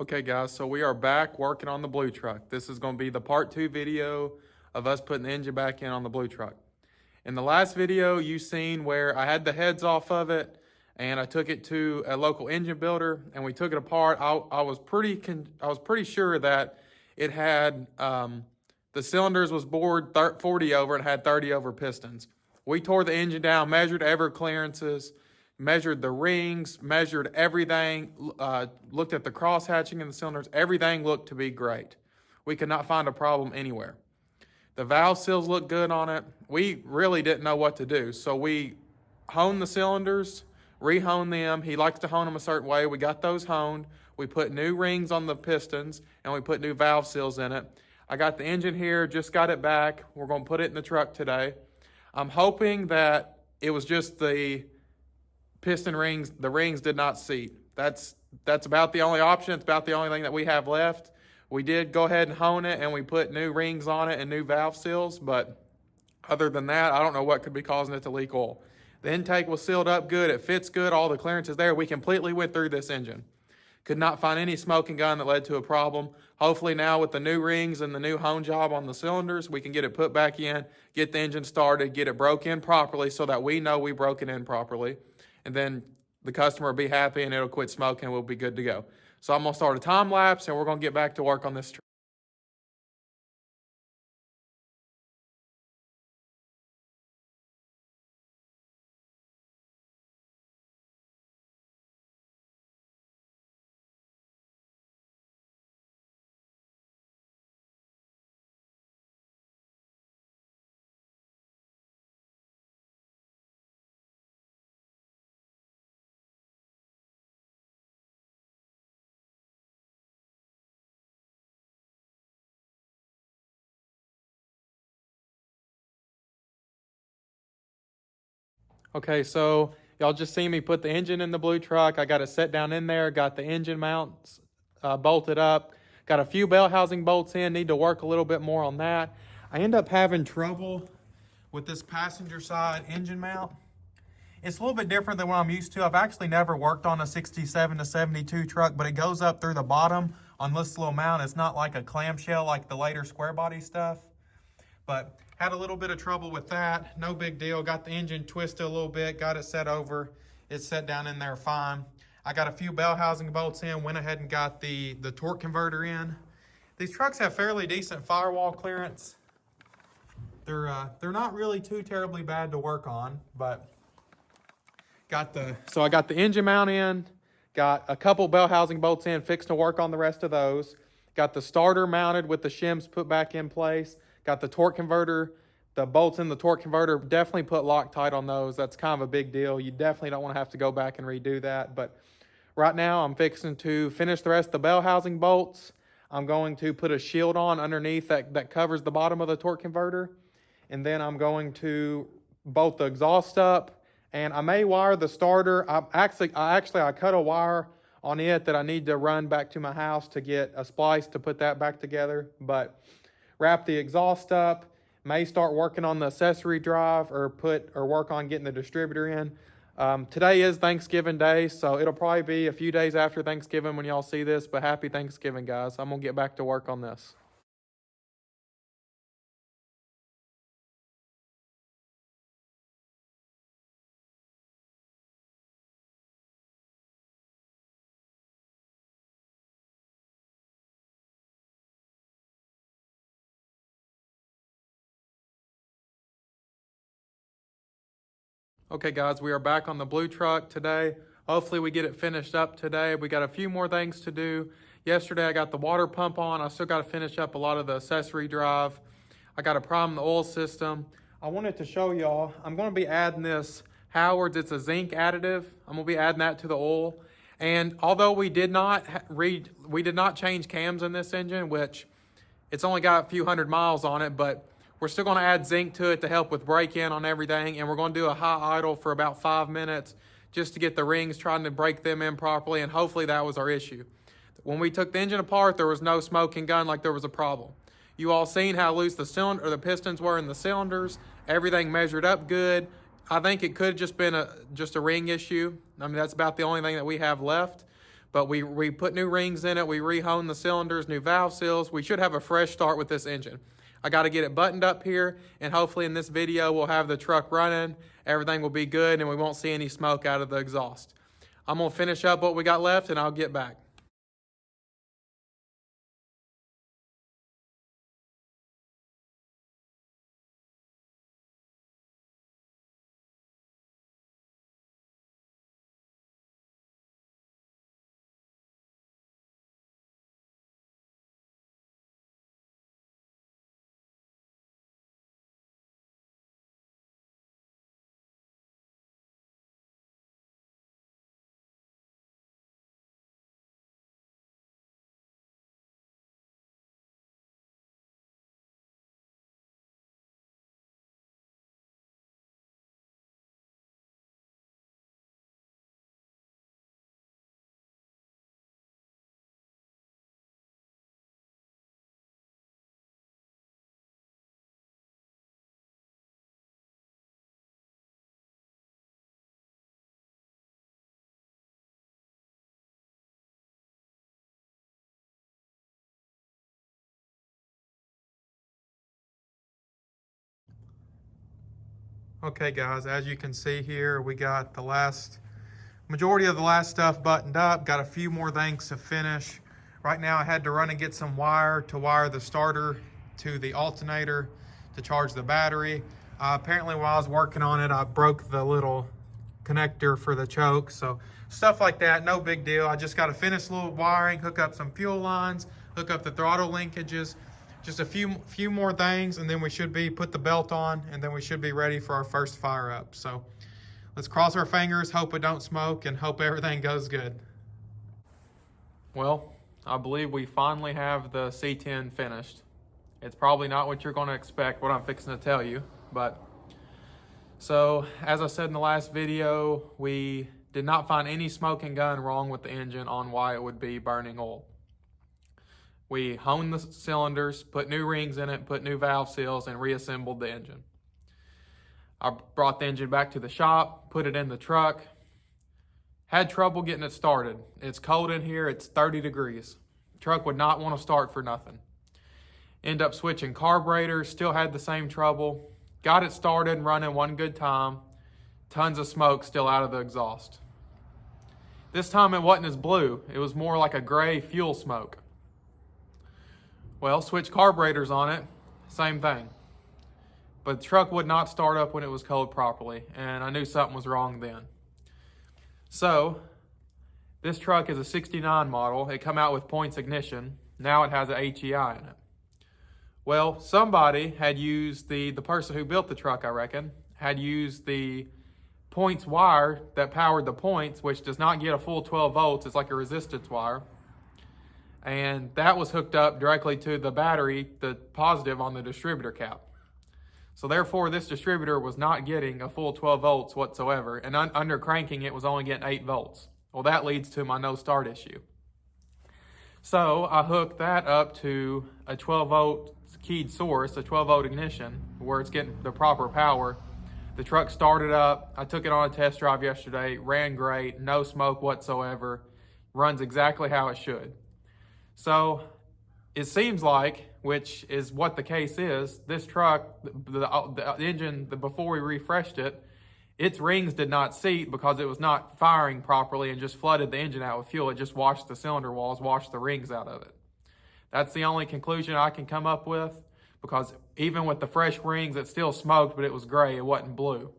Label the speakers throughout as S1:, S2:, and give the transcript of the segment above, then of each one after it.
S1: Okay guys, so we are back working on the blue truck. This is going to be the part 2 video of us putting the engine back in on the blue truck. In the last video, you seen where I had the heads off of it and I took it to a local engine builder and we took it apart. I was pretty sure that it had the cylinders was bored 40 over and had 30 over pistons. We tore the engine down, measured every clearances, measured the rings, measured everything, looked at the cross hatching in the cylinders. Everything looked to be great. We could not find a problem anywhere. The valve seals looked good on it. We really didn't know what to do. So we honed the cylinders, re-honed them. He likes to hone them a certain way. We got those honed. We put new rings on the pistons and we put new valve seals in it. I got the engine here, just got it back. We're going to put it in the truck today. I'm hoping that it was just the piston rings. The rings did not seat. That's about the only option. It's about the only thing that we have left. We did go ahead and hone it and we put new rings on it and new valve seals, but other than that, I don't know what could be causing it to leak oil. The intake was sealed up good. It fits good. All the clearance is there. We completely went through this engine. Could not find any smoking gun that led to a problem. Hopefully now with the new rings and the new hone job on the cylinders, we can get it put back in, get the engine started, get it broke in properly so that we know we broke it in properly. And then the customer will be happy and it'll quit smoking and we'll be good to go. So I'm going to start a time lapse and we're going to get back to work on this. Okay, so y'all just see me put the engine in the blue truck. I got it set down in there, got the engine mounts bolted up, got a few bell housing bolts in, need to work a little bit more on that. I end up having trouble with this passenger side engine mount. It's a little bit different than what I'm used to. I've actually never worked on a 67 to 72 truck, but it goes up through the bottom on this little mount. It's not like a clamshell like the later square body stuff. But had a little bit of trouble with that. No big deal. Got the engine twisted a little bit, got it set over. It's set down in there fine. I got a few bell housing bolts in, went ahead and got the torque converter in. These trucks have fairly decent firewall clearance. They're not really too terribly bad to work on, but so I got the engine mount in, got a couple bell housing bolts in, fixed to work on the rest of those. Got the starter mounted with the shims put back in place. Got the torque converter, the bolts in the torque converter, definitely put Loctite on those. That's kind of a big deal. You definitely don't want to have to go back and redo that. But right now I'm fixing to finish the rest of the bell housing bolts. I'm going to put a shield on underneath that covers the bottom of the torque converter. And then I'm going to bolt the exhaust up. And I may wire the starter. I cut a wire on it that I need to run back to my house to get a splice to put that back together. But wrap the exhaust up, may start working on the accessory drive or work on getting the distributor in. Today is Thanksgiving Day, so it'll probably be a few days after Thanksgiving when y'all see this, but happy Thanksgiving, guys. I'm gonna get back to work on this. Okay guys, we are back on the blue truck today. Hopefully we get it finished up today. We got a few more things to do. Yesterday I got the water pump on. I still got to finish up a lot of the accessory drive. I got a problem in the oil system. I wanted to show y'all, I'm going to be adding this Howard's. It's a zinc additive. I'm going to be adding that to the oil. And although we did not change cams in this engine, which it's only got a few hundred miles on it, but we're still going to add zinc to it to help with break-in on everything, and we're going to do a high idle for about 5 minutes just to get the rings, trying to break them in properly, and hopefully that was our issue. When we took the engine apart, there was no smoking gun like there was a problem. You all seen how loose the pistons were in the cylinders. Everything measured up good. I think it could have just been just a ring issue. I mean, that's about the only thing that we have left. But we put new rings in it. We rehoned the cylinders, new valve seals. We should have a fresh start with this engine. I got to get it buttoned up here, and hopefully in this video we'll have the truck running. Everything will be good, and we won't see any smoke out of the exhaust. I'm going to finish up what we got left, and I'll get back. Okay guys, as you can see here, we got the majority of the last stuff buttoned up. Got a few more things to finish. Right now I had to run and get some wire to wire the starter to the alternator to charge the battery. Apparently while I was working on it, I broke the little connector for the choke. So stuff like that, no big deal. I just got to finish a little wiring, hook up some fuel lines, hook up the throttle linkages. Just a few more things, and then we should put the belt on, and then we should be ready for our first fire up. So let's cross our fingers, hope it don't smoke, and hope everything goes good. Well, I believe we finally have the C10 finished. It's probably not what you're going to expect, what I'm fixing to tell you, but so as I said in the last video, we did not find any smoking gun wrong with the engine on why it would be burning oil. We honed the cylinders, put new rings in it, put new valve seals, and reassembled the engine. I brought the engine back to the shop, put it in the truck. Had trouble getting it started. It's cold in here, it's 30 degrees. Truck would not want to start for nothing. End up switching carburetors, still had the same trouble. Got it started and running one good time. Tons of smoke still out of the exhaust. This time it wasn't as blue, it was more like a gray fuel smoke. Well, switched carburetors on it, same thing. But the truck would not start up when it was cold properly, and I knew something was wrong then. So, this truck is a 69 model. It come out with points ignition. Now it has a HEI in it. Well, somebody had used, the person who built the truck, I reckon, had used the points wire that powered the points, which does not get a full 12 volts. It's like a resistance wire. And that was hooked up directly to the battery, the positive on the distributor cap. So therefore, this distributor was not getting a full 12 volts whatsoever, and under cranking, it was only getting 8 volts. Well, that leads to my no start issue. So I hooked that up to a 12 volt keyed source, a 12 volt ignition, where it's getting the proper power. The truck started up. I took it on a test drive yesterday, ran great, no smoke whatsoever, runs exactly how it should. So it seems like, which is what the case is, this truck, the engine, before we refreshed it, its rings did not seat because it was not firing properly and just flooded the engine out with fuel. It just washed the cylinder walls, washed the rings out of it. That's the only conclusion I can come up with, because even with the fresh rings, it still smoked, but it was gray, it wasn't blue.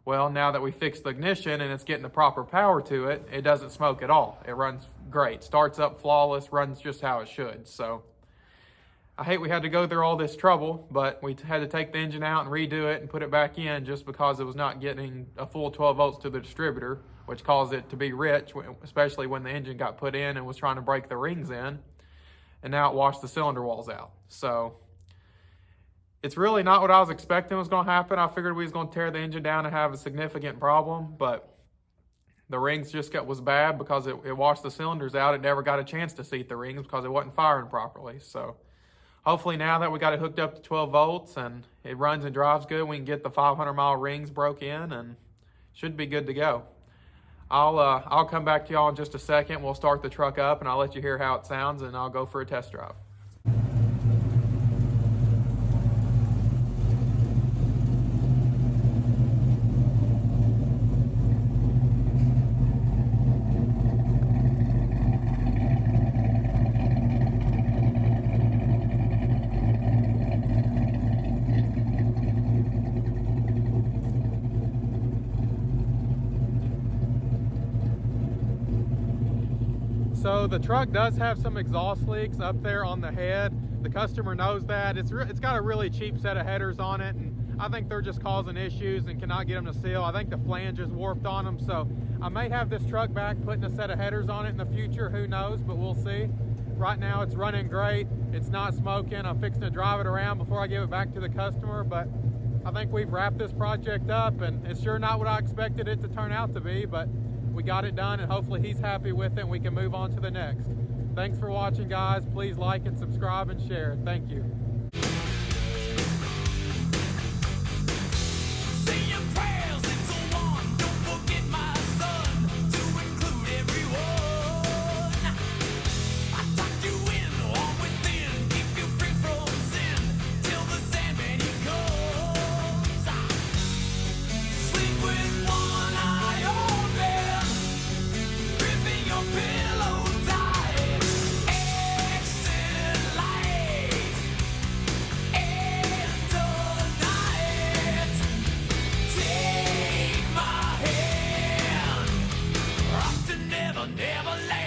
S1: Well, now that we fixed the ignition and it's getting the proper power to it, it doesn't smoke at all. It runs great, starts up flawless, runs just how it should. So I hate we had to go through all this trouble, but we had to take the engine out and redo it and put it back in just because it was not getting a full 12 volts to the distributor, which caused it to be rich, especially when the engine got put in and was trying to break the rings in. And now it washed the cylinder walls out. So it's really not what I was expecting was going to happen. I figured we was going to tear the engine down and have a significant problem, but the rings just was bad because it washed the cylinders out. It never got a chance to seat the rings because it wasn't firing properly. So hopefully now that we got it hooked up to 12 volts and it runs and drives good, we can get the 500-mile rings broke in and should be good to go. I'll come back to y'all in just a second. We'll start the truck up and I'll let you hear how it sounds, and I'll go for a test drive. So the truck does have some exhaust leaks up there on the head. The customer knows that. It's got a really cheap set of headers on it, and I think they're just causing issues and cannot get them to seal. I think the flange is warped on them, so I may have this truck back putting a set of headers on it in the future. Who knows, but we'll see. Right now it's running great. It's not smoking. I'm fixing to drive it around before I give it back to the customer, but I think we've wrapped this project up, and it's sure not what I expected it to turn out to be, but we got it done, and hopefully he's happy with it and we can move on to the next. Thanks for watching, guys. Please like and subscribe and share. Thank you.
S2: Never let